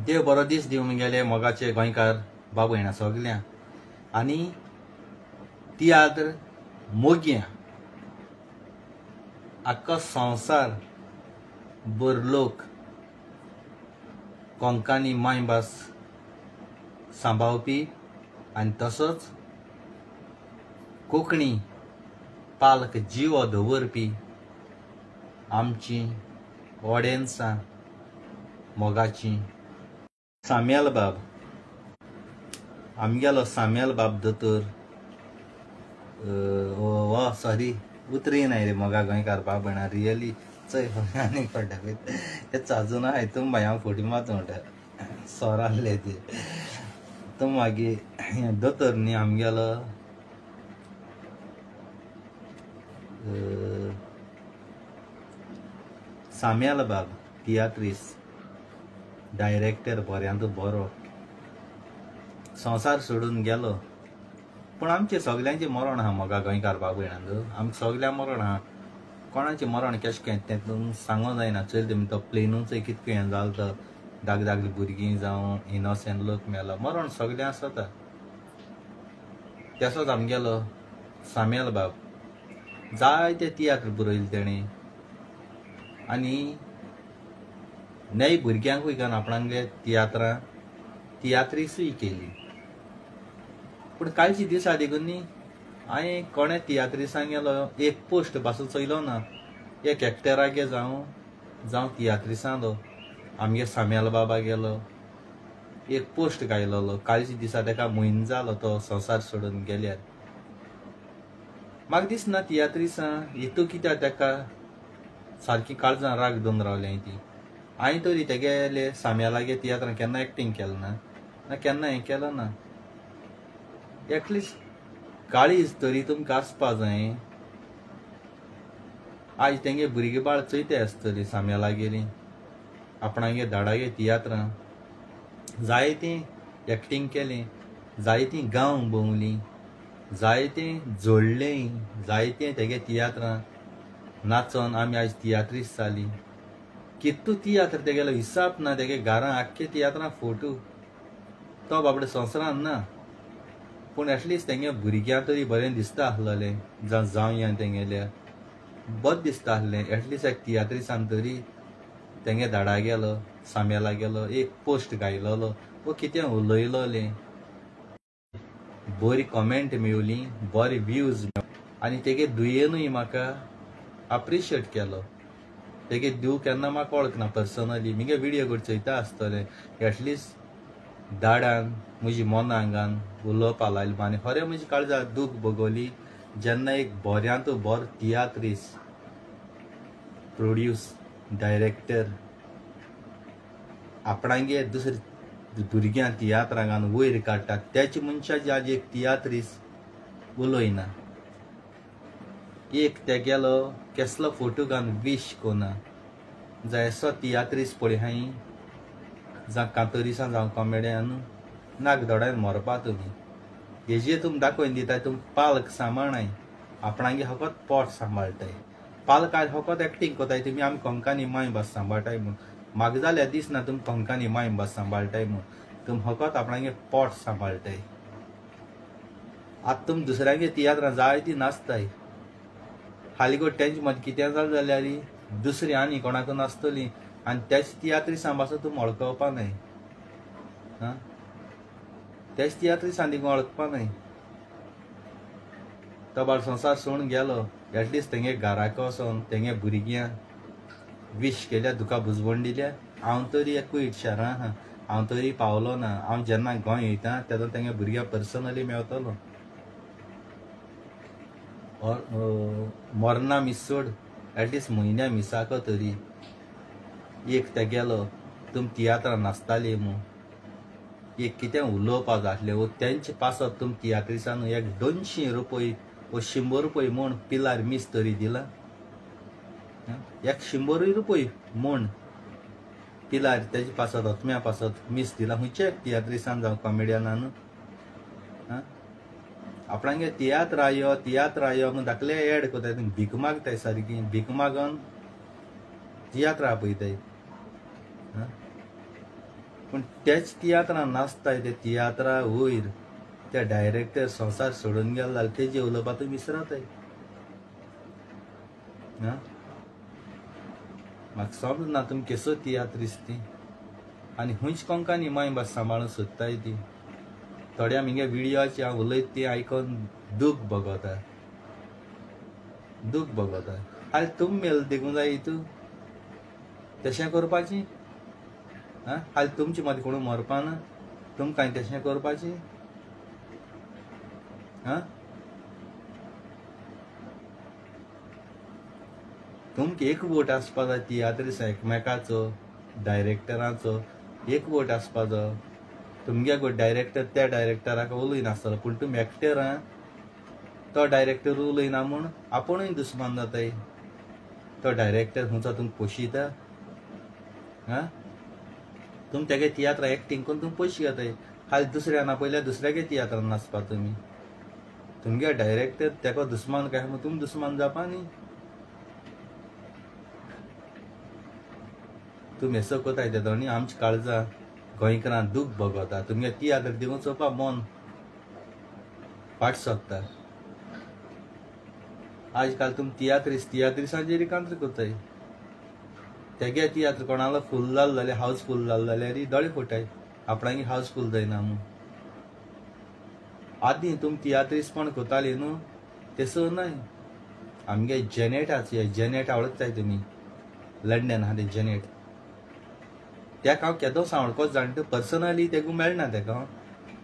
देव बरो दीस दिवं गेले मोगाचे गोंयकार बाबू येणा सगल्या आनी तियात्र मोग्या आख्खो संवसार भर लोक कोंकणी मायभास सांबाळपी आनी तसोच कोंकणी पालक जीव दवरपी आमची ऑडियन्सां मोगाची साम्याल बाब आमगेलो साम्याल बाब दोतोर सॉरी उतरी नाही रे मोगा गोंयकार बाब म्हणा रियली चय आनी पडटा ते चाजून हाय तुम बाय हांव फोटी मात म्हणटा सोर आहले ते तुम मागीर दोतोर न्ही आमगेलो साम्याल बाब तियात्रीस डायरेक्टर बऱ्यांत बरो संवसार सोडून गेलो पूण आमचे सगल्यांचे मरण आहा मोगा गोंयकार बाबू येणांत आमकां सगल्या मरण आहा कोणाचें मरण केशें काय तें तुमकां सांगूं जायना चल तुमी तो प्लेनूच कितकें हें जालें तो धाकलीं भुरगीं जावं इनोसेंट लोक मेलो मरण सगळ्यां आसता तसोच आमगेलो साम्याल बाब जायते तियात्र बरयले तेणें आनी नय भुरग्यांकूय घालन आपणांगले तियात्रीसूय केली पूण कांयची दिसा देखून न्ही हांवें कोणे तियात्रिसांक गेलो एक पोस्ट पासून चोयलो ना एक एक्टरागे जावं तियात्रिसांचो आमगे साम्याल बाबा गेलो एक पोस्ट घायलोलो कालच्या दिसा ताका म्हयनो जालो तो संवसार सोडून गेल्यार म्हाका दिसना तियात्रिसां हितू कित्याक ताका सारकी काळजां राग दोन रावल्याय ती हांवें तरी तेगेले साम्यालागे तियात्रां केन्ना एक्टींग केलें ना केन्ना हें केलें ना एटलिस्ट काळीज तरी तुमकां आसपा जाय आज तेंगे भुरगीं बाळ चयते आसतलीं साम्यालागेलीं आपणागे धाडागे तियात्रां जायतीं एक्टींग केलीं जायतीं गांव भोंवलीं जायतें जोडलें जायतें तेगे तियात्रां नाचोन आमी आयज तियात्रीस जालीं कितू तियात्र तेगेलो हिसाब ना तेगे घरां आख्खे तियात्रां फोटो तो बाबडे संवसारान ना पूण एटलिस्ट तेंगे भुरग्यां तरी बरें दिसता आसलेलें जावं तेंगेल्या बरें दिसता आसलें एटलिस्ट एक तियात्रिसान तरी तेंगे धाडा गेलो साम्याला गेलो एक पोस्ट घायलोलो वो कितें उलयलोलें बरी कॉमेंट मेवली बरे व्यूज आनी तेगे दुयेनूय म्हाका अप्रिशिएट केलो तेगे दिव केन्ना म्हाका वळखना पर्सनली मुगे विडियो करून चयता आसतलें एटलिस्ट धाडान म्हजी मोनांगान उलोवपा लायलें आनी खरें म्हजी काळजां दूख भोगोली जेन्ना एक बऱ्यांत बरो तियात्रीस प्रोड्यूस डायरेक्टर आपणागे दुसरे भुरग्यां तियात्रां घालून वयर काडटा त्याची मनशाची आज एक तियात्रीस उलोयना एक तेगेलो केसलो फोटो घालून विश कोना जाय असो तियात्रीस पळय हांय जावं कांतोरिसां जावं कॉमेडियन नाक दोड्यान मरपा तुमी हेजेर तुमी दाखोवन दिताय तुमी पालक सांबाळनाय आपणागे फकत पोट सांबाळटाय पालक आज फकत एक्टींग कोताय तुमी आमी कोंकणी मायभास सांबाळटाय म्हूण म्हाका जाल्यार दिसना तुमी कोंकणी मायभास सांबाळटाय म्हूण तुमी फकत आपणागे पोट सांबाळटाय आतां तुमी दुसऱ्यागे तियात्रां जायतीं नाचताय हालीं तेंचे मदें कितें जालें जाल्यार दुसरी आनी कोणाक नासतलीं आनी तेच तियात्रिसां पासून तुमी वळखोवपा न्हय तेच तियात्रिसां देखून वळखपा न्हय तो बाळ संवसार सोडून गेलो एटलिस्ट तेंगे घराक वचोन तेंगे भुरग्यां विश केल्या तुका बुजवण दिल्या हांव तरी एकूय शारां आहा हांव तरी पावलो ना हांव जेन्ना गोंय येता तेन्ना तेंगे भुरग्यां पर्सनली मेवतलो मरना मिस सोड एटलिस्ट म्हयन्या मिसाक तरी एक तेगेलो तुमी तियात्रां नाचताली म्हूण एक कितें उलोवपा जाय आसलें वो तेंचे पासत तुमी तियात्रिसान एक 200 रुपया वो 100 रुपया म्हूण पिलार मीस तरी दिला एक 100 रुपया म्हूण पिलार तेजे पासत ओतम्या पासत मीस दिला खंयचे तियात्रिसान जावं कॉमेडियनान आपणागे तियात्र आयो म्हूण धाकले एड कोताय भीक मागताय सारकी भीक मागोन तियात्र आपयताय पूण तेच तियात्रान नाचताय ते तियात्रा वयर त्या डायरेक्टर संवसार सोडून गेलो जाल्यार तेजे उलोवपा तूं विसरताय. म्हाका समजना तुमी केसो तियात्रिस्ट ती आनी हुंच कोंकानी मायभास सांबाळूंक सोदताय ती. थोड्या मिगे व्हिडियोचे हांव उलयता ती आयकोन दूख भोगोता. हाल तुम मेल देखूंक जाय तूं तशें करपाचें. हाल तुमचे मदें कोण मरपा ना, तुम कांय तशें करपाचें. तुमकां एक वोट आसपा जाय तियात्रिस्ट एकमेकाचो, डायरेक्टराचो एक वोट आसपा जाय. तुमगे गो डायरेक्टर त्या डायरेक्टराक उलयनासतलो, पूण तुमी एक्टर तो डायरेक्टर उलयना म्हूण आपुणूय दुस्मान जाताय. तो डायरेक्टर खंयचो तुमकां पोशिता. तुमी तेगे तियात्रा एक्टींग करून तुमी पयशे घेताय. हाल दुसऱ्या ना पयल्या दुसऱ्यागे तियात्रान नाचपा तुमी. तुमगे डायरेक्टर तेका दुस्मान काय म्हूण तुमी दुस्मान जावपा न्ही. तुमी हेसो कोताय ते दोनी आमची काळजां गोंयकारां दूख भोगोता. तुमगे तियात्र दिवून चोवपा मन फाट सोदता. आजकाल तुमी तियात्रिसांचेर रिकांत्र कोताय. तेगे तियात्र कोणालो फूल जालो जाल्यार हावसफूल जालो जाल्यार दोळे फोटाय आपणागे हावसफूल जायना म्हूण. आदीं तुमी तियात्रिस्टपण कोताली न्हू, तेसो न्हय. आमगे जेनेट आवडटाय तुमी लंडन आहा ते जेनेट. त्याक हांव केदों सांगडोच जाणटे पर्सनली तेगू मेळना तेका.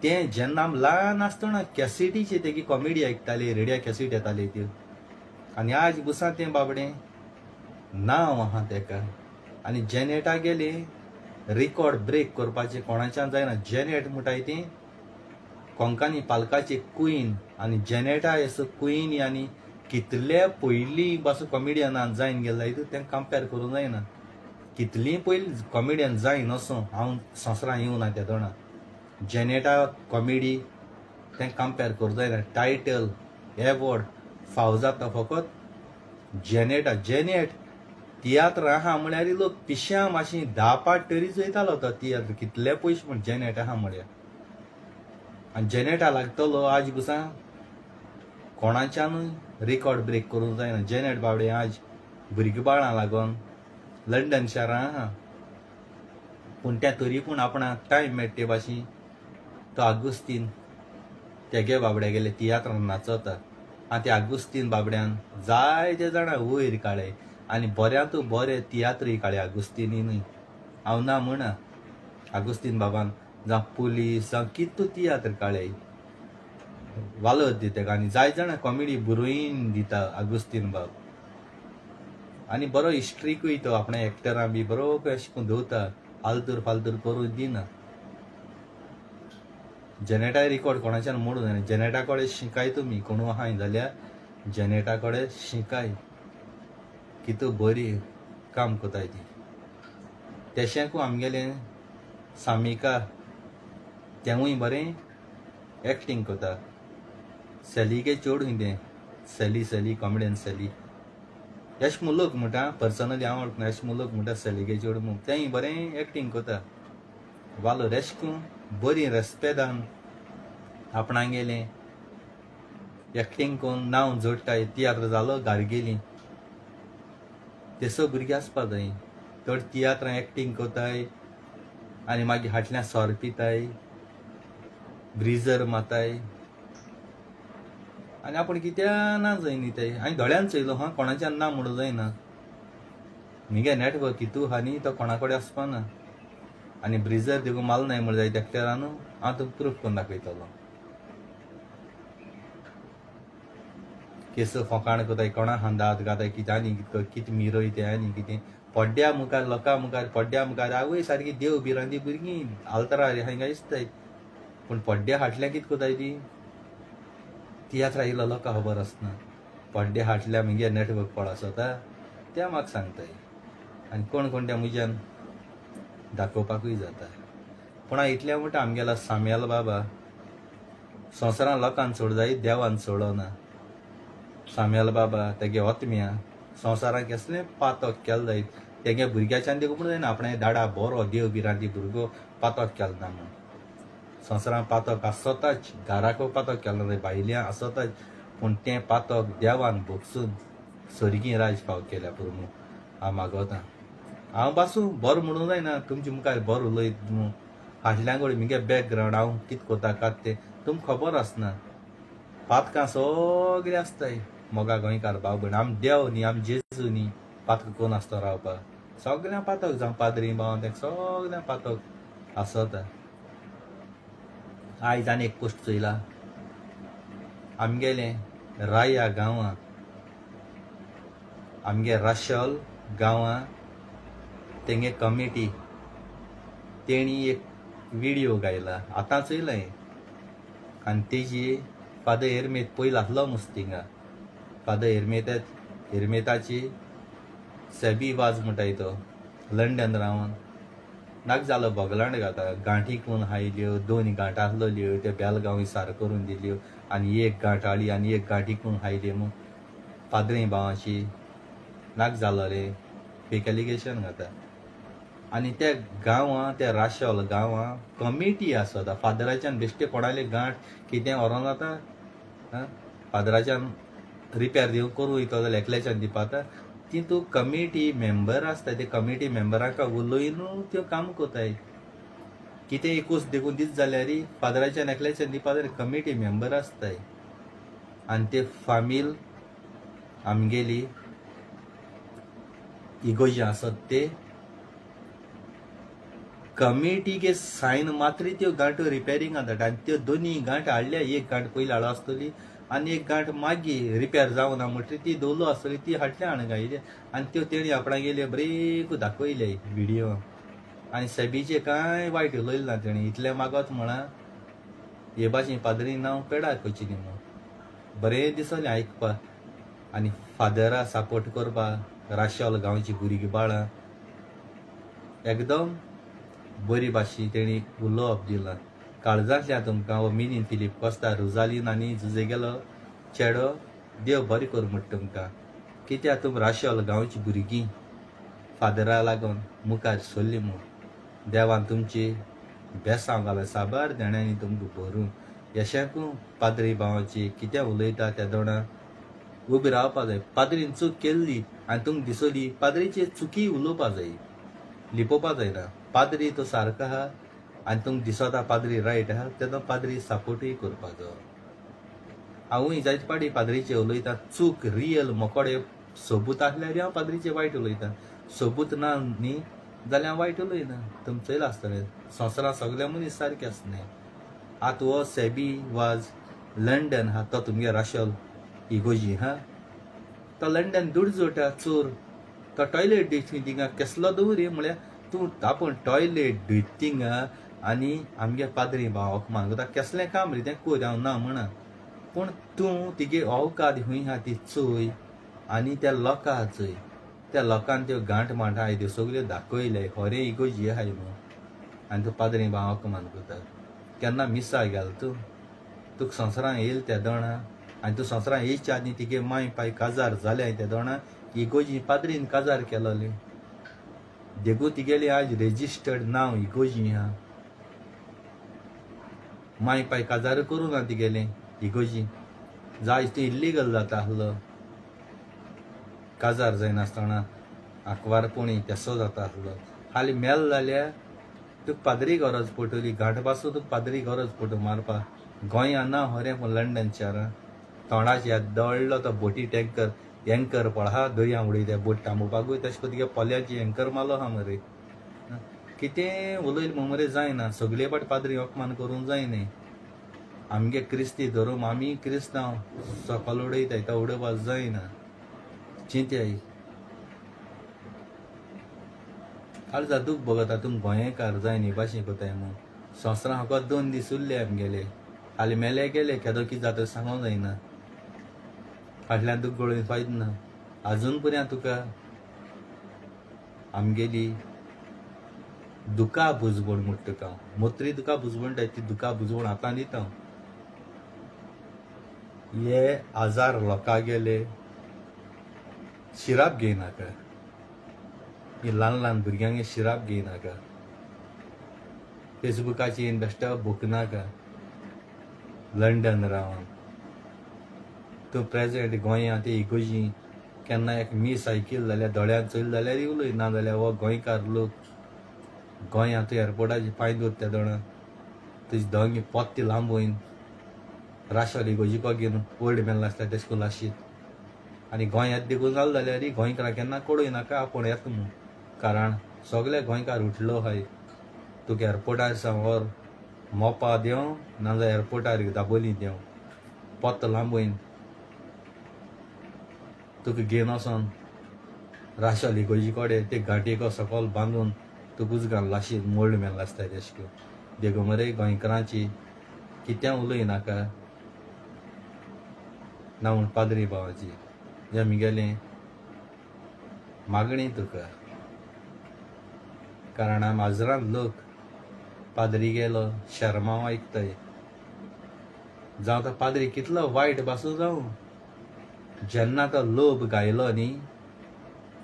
तें जेन्ना आमी ल्हान आसतना कॅसेटीचे तेगी कॉमेडी आयकताली, रेडियो कॅसेट येताली त्यो. आनी आज बुसा तें बाबडें नांव आहा तेका. आनी जेनेटा गेले रिकॉर्ड ब्रेक करपाचें कोणाच्यान जायना. जेनेट म्हणटाय ती कोंकणी पालकाची क्वीन. आनी जेनेटा एसो क्वीन आनी कितले पयलीं पासून कॉमेडियनान जायन गेले जायत तें कंपेर करूंक जायना. कितलीं पयलीं कॉमेडियन जायन असो हांव संवसारान येवना त्या दोना. जेनेटा कॉमेडी तें कंपेर करूंक जायना. टायटल एवॉर्ड फावो जाता फकत जेनेट तियात्र आहा म्हळ्यार लोक पिश्या मातशी 10 पाट तरी चयतालो तो तियात्र. कितले पयशे म्हण जेनेट आहा म्हळ्यार. आनी जेनेटा लागतलो आज बुसा कोणाच्यानूय रिकॉर्ड ब्रेक करूंक जायना. जेनेट बाबडे आज भुरगीं बाळां लागोन लंडन शारां आहा. पूण त्या तरी पूण आपणाक टायम मेळटा ते भाशेन तो आगुस्तीन तेगे बाबड्या गेले तियात्रान नाचता. आनी त्या आगुस्तीन बाबड्यान जायते जाणां वयर काडले आनी बऱ्यांतू बरें तियात्रय काडले आगुस्तीनीनूय. हांव ना म्हणा आगुस्तीन बाबान जावं पुलीस जावं कितू तियात्र काडले वालोर दिता. आनी जाय जाणां कॉमेडी बरोयन दिता आगुस्तीन बाब. आनी बरो हिस्ट्रीकूय तो आपणा एक्टरां बी बरो अशें करून दवरता. फालतूर करून दिना. जेनेटा रिकॉर्ड कोणाच्यान मोडूं जायना. जेनेटा कडेन शिकाय तुमी कोणू आहाय जाल्यार जेनेटा कडेन शिकाय कितू बरी काम कोताय ती. तेशेंकू आमगेलें सामिका तेवूय बरें एक्टींग कोता. सेलीगे चोड तें सेली कॉमेडियन सेली यश मुलोक म्हणटा. पर्सनली हांव वळखना यश मुलोक म्हणटा सेलीगे चोड म्हूण. तेंय बरें एक्टींग कोता. वालो रेस्कू बरी रेस्पेदान आपणागेलें एक्टींग करून नांव जोडटाय. तियात्र जालो गारगेली तेसो भुरगीं आसपा जाय. थोडी तियात्रां एक्टींग कोताय आनी मागीर फाटल्यान सोर पिताय, ब्रिजर माताय आनी आपूण कित्या ना जाय न्ही ते. हांवें दोळ्यान चयलो कोणाच्यान ना म्हणूं जायना. म्हगे नेटवर्क हितू आहा न्ही तो कोणा कडेन आसपाना. आनी ब्रिजर देखून माल नाय म्हूण जाय एक्टरानू हांव तुका प्रूफ करून दाखयतलो. केस फोकाण कोताय कोणा हांदात घाताय कितें आनी कितें मिरोय ते आनी कितें पड्ड्या मुखार लोकां मुखार पड्ड्या मुखार आवय सारकी देव भिरांती भुरगीं हालतरा हांगा दिसताय. पूण पड्ड्या हाटल्या कितें कोताय ती तियात्रा येयलो लोकां खबर आसना. पड्ड्या हाटल्या म्हगे नेटवर्क पळा स्वता त्या म्हाका सांगताय. आनी कोण त्या म्हज्यान दाखोवपाकूय जाता. पूण हांव इतलें म्हणटा आमगेलो साम्याल बाबा संवसारान लोकांक सोड जाय देवान सोडोना. साम्याल बाबा तेगे ओतम्या संवसाराक कसलें पातक केलें जायत तेगे भुरग्याच्यान देखून म्हणून जायना आपणे दाडा बरो देव बिरांती भुरगो पातक केलना म्हूण संवसारां पातक आसताच घराको पातक केलो रे भायल्या आसताच पूण तें पातक देवान भोगसून सर्गी राज पाव केल्या पुरो हांव मागोतां हांव पासूं बरो म्हणूं जायना तुमचे मुखार बरो उलयत न्हू फाटल्यान कडेन म्हगे बॅकग्रावंड हांव कितें कोता कात तें तुमकां खबर आसना पातकां सगळें आसताय मोगा गोंयकार भाव भयण आमी देव न्ही आमी जेजू न्ही पातक कोण आसता रावपाक सगळ्यां पातक जावं पाद्री भाव तें सगळ्यां पातक आसता आयज आनी एक पोस्ट चोयला आमगेले राया गांवां आमगे राशल गांवां तेंगे कमिटी तेणी एक व्हिडिओ गायला आतां चोयलाय आनी तेजी फादर एरमेत पयलो आसलो मुस्तिंगा फादर एरमेताची सेबी वाज म्हणटाय तो लंडन रावन नाक जालो बोगलांड घाता गांठी करून हायल्यो 2 गांठ आसलोल्यो त्यो बेलगांव इसार करून दिल्यो आनी एक गांठ हाळी आनी एक गांठी करून हायल्यो म्हूण पाद्री भावाची नाक जालो रे फेक एलिगेशन घाता आनी त्या गांवां त्या राशल गांवां कमिटी आसता फादराच्यान बेश्टे कोणाले गांठ कितें व्हरोन जाता फादराच्यान रिपेर दिवं करूं वयता जाल्यार एकल्याच्यान दिवपाता तितू कमिटी मेंबर आसता ते कमिटी मेंबरांक उलयनू त्यो काम कोताय कितें एकूच देखून दीस जाल्यार फादराच्यान एकल्याच्यान दिवपा जाल्यार कमिटी मेंबर आसताय आनी ते फामील आमगेली इगोजी आसत ते कमिटीगे सायन मात्र त्यो गांठो रिपेरिंग जाता आनी त्यो 2 गांठ हाडल्या एक गांठ पयली हाडू आसतली आनी एक गांठ मागीर रिपेर जावना म्हणटरी ती दवलो आसतली ती हाडल्या हाडून गायली आनी त्यो तेणी आपणा गेल्यो बरेक दाखयले व्हिडिओ आनी सेबीचे कांय वायट उलयलें ना तेणी इतलें मागोत म्हणा हे भाशेन पाद्री नांव पेडार करची न्ही म्हणून बरें दिसलें आयकपाक आनी फादरा सपोर्ट करपाक राशल गांवची भुरगीं बाळां एकदम बरी भाशेन तेणी उलोवप दिलां काळजांतल्यान तुमकां हो मिनी फिलीप कोस्ता रुजालीन आनी जुजेगेलो चेडो देव बरें कर म्हणटा तुमकां कित्याक तुमी राशल गांवची भुरगीं फादरा लागून मुखार सरलीं म्हूण देवान तुमची बेसांव घाला साबार देण्यांनी तुमकां भरून यशाकूं पाद्री भावाची कितें उलयता त्या दोणां उबी रावपा जाय पाद्रीन चूक केल्ली आनी तुमकां दिसली पाद्रीचे चुकी उलोवपा जाय लिपोवपा जायना पाद्री तो सारको आहा आनी तुमकां दिसता पाद्री रायट आहा तेन्ना पाद्री सपोर्टूय करपाचो हांवूय जायते पाटी पाद्रीचे उलयता चूक रियल मोकोडे सबूत आसल्यार हांव पाद्रीचे वायट उलयतां सबूत ना न्ही जाल्यार हांव वायट उलयना तुमचो चोयला आसतलें संवसारांत सगळे मनीस सारके आसनाय आतां हो सेबी वाज लंडन हा तो तुमगे राशल इगोजी हा तो लंडन दूड जोटा चोर तो टॉयलेट दिवची थिंगा कसलो दवरी म्हळ्यार तूं आपूण टॉयलेट धुयत थिंगा आनी आमगे पाद्री भावाक मागता कसलें काम रे तें कोर हांव ना म्हणा पूण तूं तिगे अवकाद खूंय आहा ती चोय आनी त्या लोकां चोय त्या लोकांन त्यो गांठ मांठ आहाय त्यो सगल्यो दाखयले खरें इगोजी आहाय न्हू आनी तूं पाद्री भावाक मानता केन्ना मिसा गेल तूं तुका संवसारांत येयले त्या दोणा आनी तूं संवसारांत येयच्या आनी तिगे माय पाय काजार जाले त्या दोणा इगोजी पाद्रीन काजार केलोले देखून तिगेली आज रेजिस्टर्ड नांव इगोजी आहा माय पाय काजार करूं ना तिगेलें इगोजी जाय तें इल्लीगल जाता आसलो काजार जायनासतना आंकवारपणी तेसो जाता आसलो हालीं मेल जाल्यार तुका पाद्री गरज पडटली गांठ पासून तुका पाद्री गरज पडटा मारपाक गोंयां ना खरें पूण लंडन शारां तोंडाचे दळ्ळो तो बोटी टँकर एंकर पळ हा दर्या उडयता बोट थांबोवपाकूय तशें करून तुगे पोल्याची एंकर मारलो हा मरे कितें उलयलें म्हूण मरे जायना सगळे पाट पाद्री अपमान करूंक जायना आमगे क्रिस्ती धर्म आमी क्रिस्तांव सकल उडयताय तो उडोवपाक जायना चिंत्याय काळजा दूख भोगता तुम गोंयकार जाय न्ही भाशेन कोताय म्हूण संवसारांत फकत 2 दीस उरले आमगेले हालीं मेले गेले केदो कितें जाता सांगूंक जायना फाटल्यान तुका गळून फायदो ना आजून पर्यंत तुका आमगेली दुका बुजवण म्हणटा तुका हांव मोत्री दुका बुजवणटाय ती दुका बुजवण आतां दिता हांव हे आजार लोकां गेले शिराप घेयनाका ही ल्हान ल्हान भुरग्यांक शिराप घेयनाका, फेसबुकाची बेश्टे बूक नाका. लंडन रावन तूं प्रेजेंट गोंयांत ती इगोजी केन्ना एक मीस आयकील जाल्यार दोळ्यान चोयल जाल्यार उलय, ना जाल्यार हो गोंयकार लोक गोंयांत तूं एअरपोर्टाचेर पांय दवरता तेदोणा तुजी दोंगी पोत्ती लांबोयन राशोल इगोजीको घेवन ओल्ड मॅन आसता तेश कोन लाशीत. आनी गोंयांत देखून जालें जाल्यार गोंयकारां केन्ना कोडूय नाका आपूण येता म्हूण. कारण सगळे गोंयकार उठलो हाय. तुका एअरपोर्टार सावर मोपा देंव नाजाल्यार एअरपोर्टार दाबोली देंव पोत्त लांबोयन तुका घेवन वचोन राशोल इगोजी कडेन ते घाटीको सकयल बांदून तुका उजगान लाशीत मोल्ड मॅन आसता तेश कोन. देखो मरे गोंयकारांची कितें उलय नाका ना म्हूण पाद्री भावाची हें म्हगेलें मागणी तुका. कारण आमी आजरांत लोक पाद्री गेलो शर्माव आयकताय. जावं तो पाद्री कितलो वायट बासूं जावं, जेन्ना तो लोभ गायलो न्ही,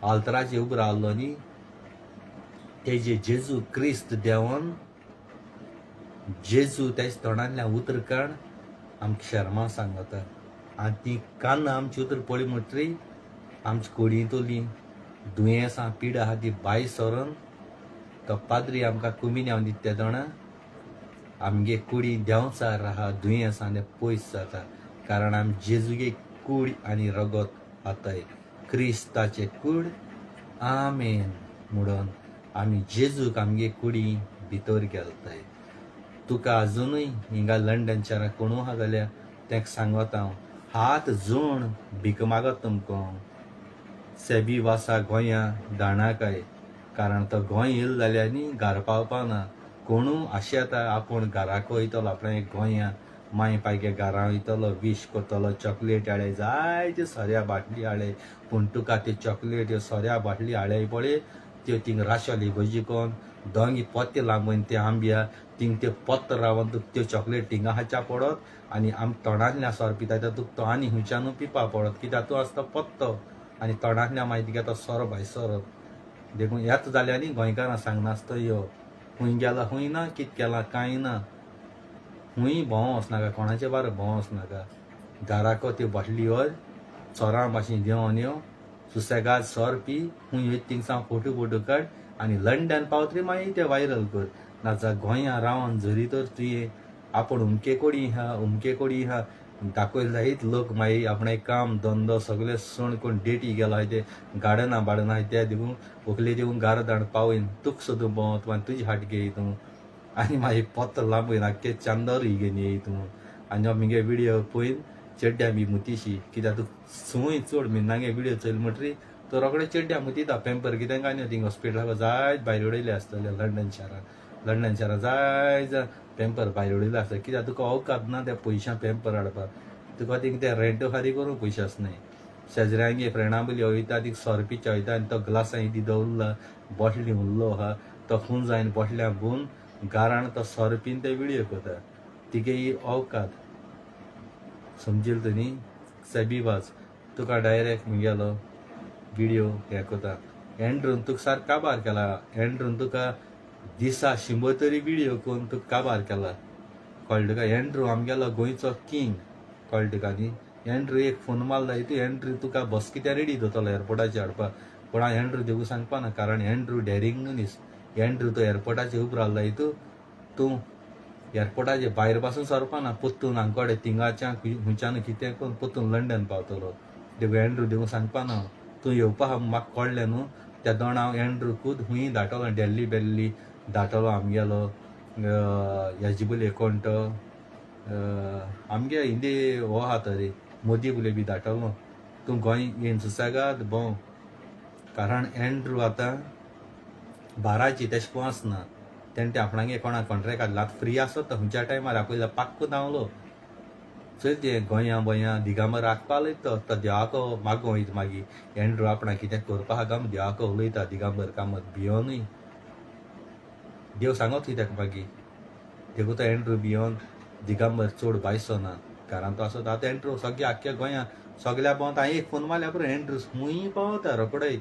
आल्तराचेर उबो रावलो न्ही, तेजे जेजू क्रिस्त देंवन जेजू तेज तोंडांतल्यान उतर काड आमकां शर्मा सांगता. आनी ती कान्नां आमची उतर पळय म्हणटरी आमची कोडी तोली दुयेंसां पिडा आहा ती भायर सरोन तो पाद्री आमकां कुमिन्याव दिता तेदोणा आमगे कुडी देंवचार आहा दुयेंसां पयस जाता. कारण आमी जेजूगे कूड आनी रगत खाताय. क्रिस्ताचे कूड आमेन म्हणून आमी जेजूक आमगे कुडी भितर घालताय. तुका आजुनूय हिंगा लंडनच्यान कोणू आहा जाल्यार तेका सांगता हांव, हात जोड भीक मागत तुमकां सेबी वासा गोंयां धाणाकाय. कारण तो गोंय येयलो जाल्यार न्ही घरा पावपाना. कोणू आशेता आपूण घराक वयतलो आपणें गोंयां मागीर पायगे घरा वयतलो वीश कोत्तलो चॉकलेट हाडे जायत्यो सोऱ्या बाटली हाडे. पूण तुका त्यो चॉकलेट सोऱ्या बाटली हाडे पळय त्यो थिंग राशोल इगोजी कोन दोंगी पोत्ते लांबोयन ते आंब्या थिंग त्यो पोत्त रावन तुका त्यो चॉकलेट थिंगा हाडच्या पडत आनी आम तोंडांतल्यान सोरो पिता तो तुका तो आनी हुंयच्यानू पिवपा पडत. कित्याक तूं आसता पोत्तो आनी तोंडांतल्यान मागीर तुगे तो सोरो भायर सरत. देखून येता जाल्यार न्ही गोंयकारां सांगनासता यो खूंय गेला खूंय ना, कितें केलां कांय ना. खूंय भोंवो वचनाका, कोणाचे बारा भोंवो वचनाका. घराको त्यो बाटली व्हर सोरां भाशेन देंवन यो सुसेगाद सोर पी, खूंय वयता थिंगसां फोटो काड आनी लंडन पावतरी मागीर ते वायरल कर. नाजाल्यार गोंयां रावन जरी तर तुवें आपूण उमके कोडी आहा दाखयले जायत लोक मागीर आपणें काम धंदो सगळे सण कोण डेटी गेलो हाय ते गार्डनां बार्डनां हाय ते दिवून व्हंकले दिवून घरा धाड पावयन तुका सुद्दां भोंवत मागीर तुजी हाट घेयत आनी मागीर पोत्त लांबयन आख्खे चांदर घेवन येयत. आनी म्हगे विडियो पळयन चेड्ड्या बी मुतीशी. कित्याक तूं सूय चड मिनांगे विडियो चोयल म्हणटरी तो रोखडे चेड्ड्या मुतीता. पेंपर कितें काय न्हू थिंग हॉस्पिटलाक जायत भायर उडयले आसतले लंडन शारान जायत पेंपर भायर उडयले आसता. कित्याक तुका अवकात ना त्या पयशां पेंपर हाडपाक. तुका थिंग ते रेंट फारी करूंक पयशे आसनाय. शेजऱ्यांगे फ्रेंडा बली वयता थिंग सोरपीच्या वयता आनी तो ग्लासां इदी दवरला बॉटली उरलो आहा तो खून जायन बॉटल्यां भरून घरान तो सोरपीन ते विडियो करता. तिगे ही अवकात समजिल तू न्ही. सेबी वाच तुका डायरेक्ट म्हगेलो विडियो हें कोता. एंड्रून तुका सारको काबार केला. एंड्रून तुका दिसा 100 तरी विडियो करून तुका काबार केला. कळ्ळें तुका. एंड्रू आमगेलो गोंयचो किंग. कळ्ळें तुका न्ही. एंड्रू एक फोन मारला तूं एंड्रू तुका बस कित्याक रेडी दोतलो एअरपोर्टाचेर हाडपाक. पूण हांव एंड्रू देवूं सांगपा ना. कारण एंड्रू डेरिंग मनीस. एंड्रू तो एअरपोर्टाचेर उबो रावला तूं एअरपोर्टाचेर भायर पासून सरपाना. पोत्तून हांगकडे थिंगाच्यान हुंयच्यान कितें करून पोत्तून लंडन पावतलो. देखून एंड्रू देवूं सांगपा ना. तूं येवपा आहा म्हाका कळ्ळें न्हू. त्या दोण हांव एंड्रू खूद खूंय धाडटलो. डेल्ली बेल्ली धाडटलो आमगेलो हेजे बुले कोण तो आमगे हिंदी हो आहा तरी मोदी बुले बी धाडटलो. तूं गोंय येवन सुसेगाद भोंव. कारण एंड्रू आतां बाराची तेशें कोण आसना. तेणें ते आपणागे कोणा कॉन्ट्रेक्ट घातला. आतां फ्री आसत खंयच्या टायमार आपयला पाक्को धांवलो. चल ते गोंया बोंया दिगांबर राखपा लायता तो देवाको मागो वयता. मागीर एंड्रू आपणा कितें करपा आहा गाम देवाको उलयता दिगांबर कामत भियोनूय देव सांगत तेका मागीर. देखून तो एंड्रू भियोन दिगांबर चड भायर सरना. घरांत तो आसत. आतां एंड्रू सगळें आख्ख्या गोंया सगळ्या भोंवता. हांवें एक फोन मारल्या पुरो एंड्रू खूंय पावता रोखडोय.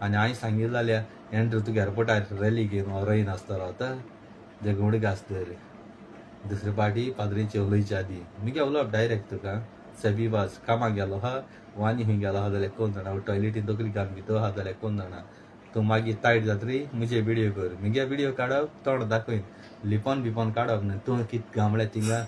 आनी हांवें सांगिल्लें जाल्यार एंड्रू तुगे एअरपोर्टार रॅली घेवन रोयन आसतलो आतां जगवडीक आसतली दुसरे पाटी पाद्रीचे उलयच्या आदी मुगे उलोवप डायरेक्ट तुका सबिबाज कामाक गेलो हा वानी खंय गेलो हा जाल्यार कोण जाणा टॉयलेटीन तकली घालून भितर हा जाल्यार कोण जाणा तूं मागीर टायट जातरी मुजे व्हिडिओ कर मुगे व्हिडिओ काडप तोंड दाखयन लिपोन बिपोन काडप न्हय तूं कित गामळे थिंगा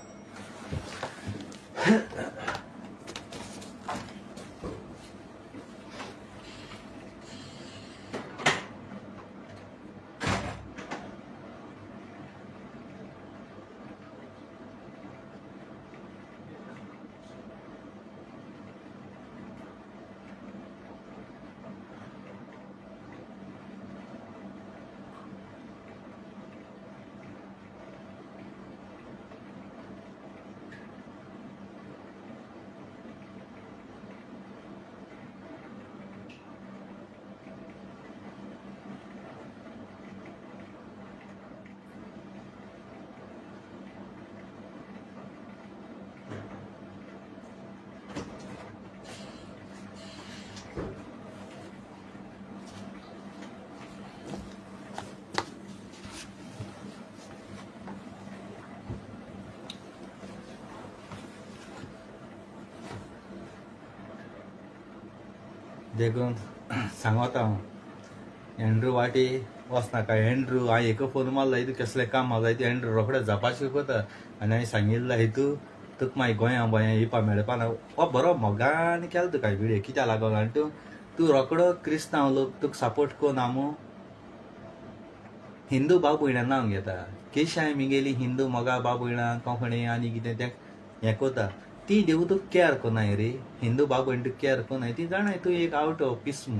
देखून सांगता हांव एंड्रू वाटी वचनाका एंड्रू हांवें एक फोन मारलो हितू कसलें काम आसा हितू एंड्रू रोखडें जावपाचें कोता आनी हांवें सांगिल्लें हितू तुका मागीर गोंया बोंया येवपा मेळपा ना हो बरो मोगान केलो तुका व्हिडिओ कित्याक लागलो आनी तूं रोखडो क्रिस्तांव लोक तुका सपोर्ट कोन्न हांव हिंदू भाव भयणां नांव घेता केशाय मिगेली हिंदू मोगा भाव भयणां कोंकणी आनी कितें तें हें कोता ती देव तूं केअर कोनाय रे हिंदू भाव भयण तूं केअर कोनाय ती जाणाय तूं एक आवट ऑफ पिस्म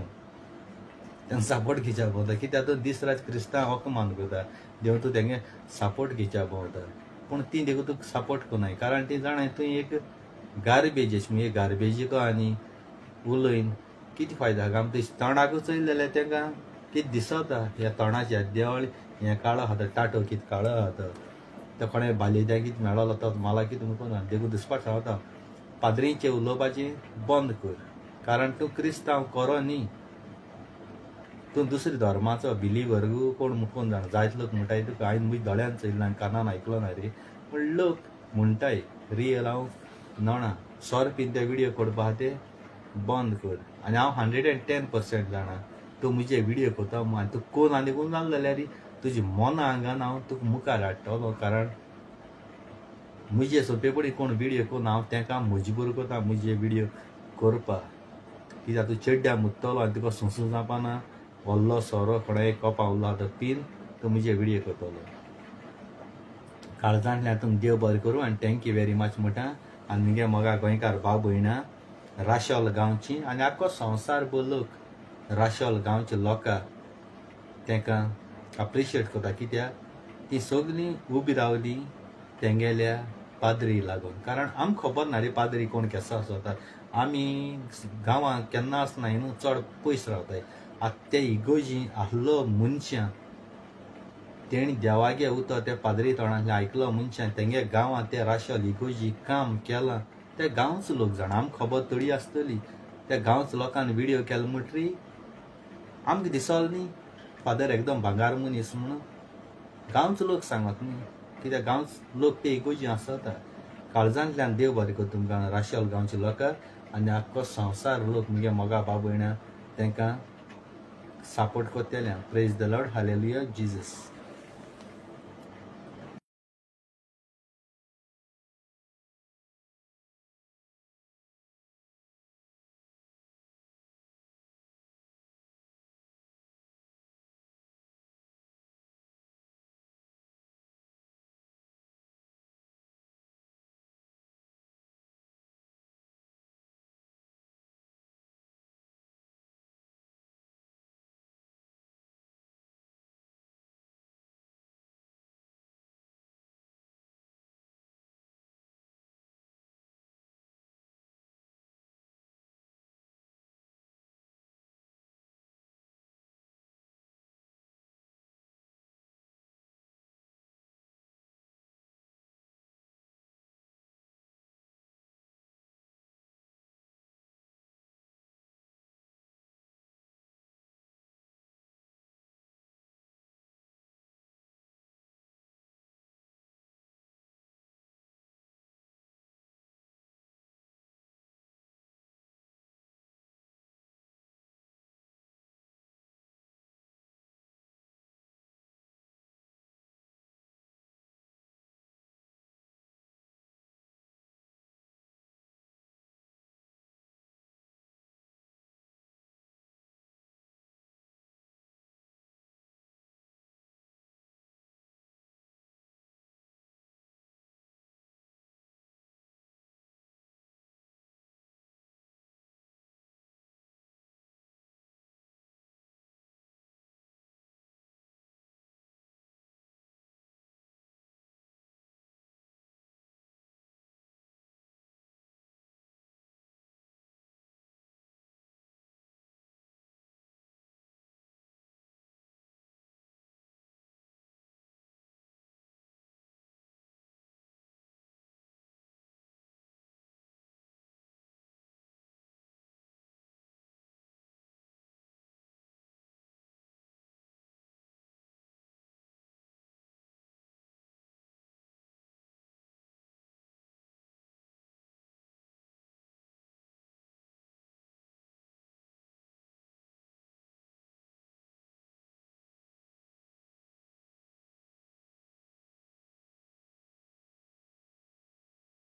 तेंका सपोर्ट घेवच्या भोंवता कित्याक तूं दीस रात क्रिस्तांव हक्क मान करता देव तूं तेंगे सपोर्ट घेवच्या भोंवता पूण ती देखून तुका सपोर्ट कोनाय कारण ती जाणाय तूं एक गार्बेज म्हणजे गार्बेजीको आनी उलयन कितें फायदा आम तूं तोंडाकूच चोयलें जाल्यार तेंकां कितें दिसता ह्या तोंडाच्या देवळ हें काळो आहा तो टाटो कितें काळो आहा तो ते कोणें बालयद्या कितें मेळलो तो मला कितें म्हणून देखून दिसपाक सांगता पाद्रीचें उलोवपाचें बंद कर कारण तूं क्रिस्तांव करो न्ही तूं दुसऱ्या धर्माचो बिलीवर कोण मुखून जाणा जायते लोक म्हणटाय तुका हांवें मुज दोळ्यान चयलें आनी कानान आयकलो ना रे पूण लोक म्हणटाय रियल हांव नोणा सोरपीन ते व्हिडिओ करपा ते बंद कर आनी हांव 110% जाणा तूं म्हजे व्हिडिओ कोता आनी तूं कोण आनी कोण जालो जाल्यार तुजी मोना आंगान हांव तुका मुखार हाडटलो कारण म्हजे सोंपेपणी कोण व्हिडिओ कोन्न हांव तेंकां मजबूर कोता म्हजे व्हिडिओ करपा कित्याक तूं चेड्ड्या मुत्तलो आनी तुका सुसू जावपाना व्हडलो सोरो कोणाय कोपा उरलो आतां पीन तूं म्हजे व्हिडिओ करतलो काळजांतल्यान तुमकां देव बरें करूं आनी थँक्यू वेरी मच म्हणटा आनी मुगे मोगा गोंयकार भाव भयणां राशोल गांवची आनी आख्खो संवसार भर लोक राशोल गांवचे लोकां तेंकां अप्रिशिएट करता कित्याक ती सगळीं उबी रावलीं तेंगेल्या पाद्री लागून कारण आमकां खबर ना रे पाद्री कोण केसो आसता आमी गांवांत केन्ना आसनाय न्हू चड पयस रावताय आतां ते इगोजी आहलो मनशां तेणी देवागे उतर ते पाद्री तोंडांतले आयकलो मनशां तेंगे गांवांत ते राशोल इगोजी काम केलां ते गांवचो लोक जाणा आमकां खबर थोडी आसतली त्या गांवच्या लोकांनी व्हिडिओ केलो म्हणटरी आमकां दिसलो न्ही फादर एकदम भांगार मनीस म्हणून गांवचो लोक सांगत न्ही कित्याक गांवचे लोक ते इगोजी आसता काळजांतल्यान देव बरें कर तुमकां राशोल गांवचे लोकां आनी आख्खो संवसार लोक मुगे मोगा भाव भयणां तेंकां सपोर्ट कोत्तेल्या praise the Lord hallelujah Jesus